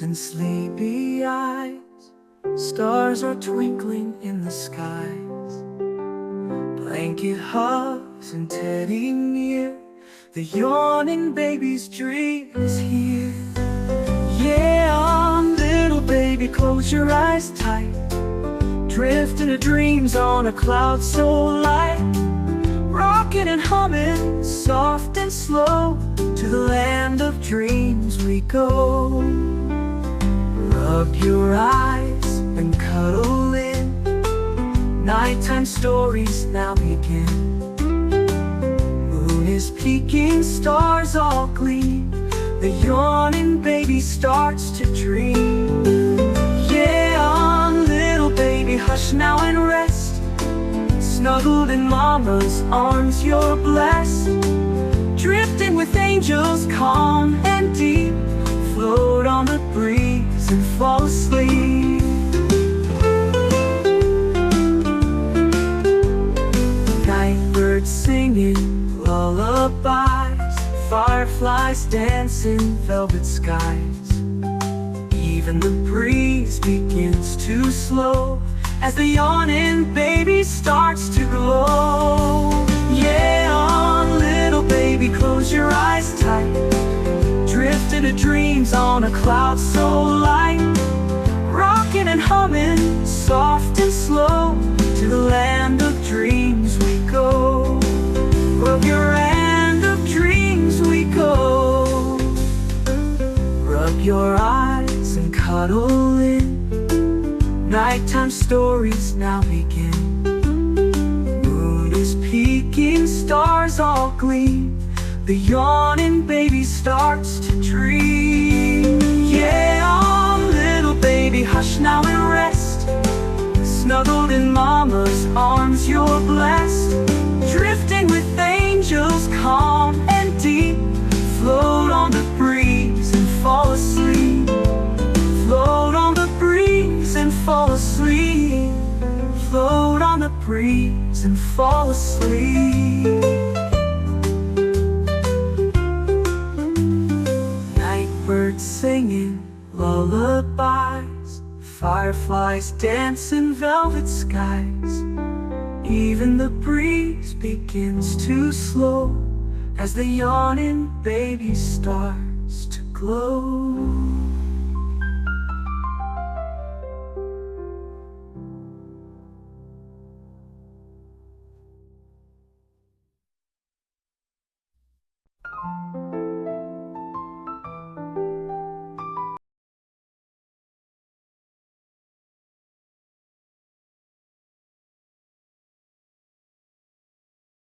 and sleepy eyes. Stars are twinkling in the skies. Blanket hugs and teddy near. The yawning baby's dream is here. Yeah, little baby, close your eyes tight. Drift into dreams on a cloud so light. Rocking and humming, soft and slow. To the land of dreams we go. Rub your eyes and cuddle in. Nighttime stories now begin. Moon is peeking, stars all gleam. The yawning baby starts to dream. Yeah, little baby, hush now and rest. Snuggled in mama's arms, you're blessed. Drifting with angels, calm and deep. Float on the breeze and fall asleep. Nightbirds singing lullabies. Fireflies dancing velvet skies. Even the breeze begins to slow as the yawning baby starts to glow. Yeah, little baby, close your eyes tight. Drift into dreams on a cloud so light. Rocking and humming, soft and slow. To the land of dreams we go. Rub your land of dreams we go. Rub your eyes and cuddle in. Nighttime stories now begin. Moon is peeking, stars all gleam. The yawning baby starts to dream. Yeah, little baby, hush now and rest. Snuggled in mama's arms, you're blessed. Drifting with angels, calm and deep. Float on the breeze and fall asleep. Float on the breeze and fall asleep. Float on the breeze and fall asleep. Birds singing lullabies. Fireflies dance in velvet skies. Even the breeze begins to slow as the yawning baby starts to glow.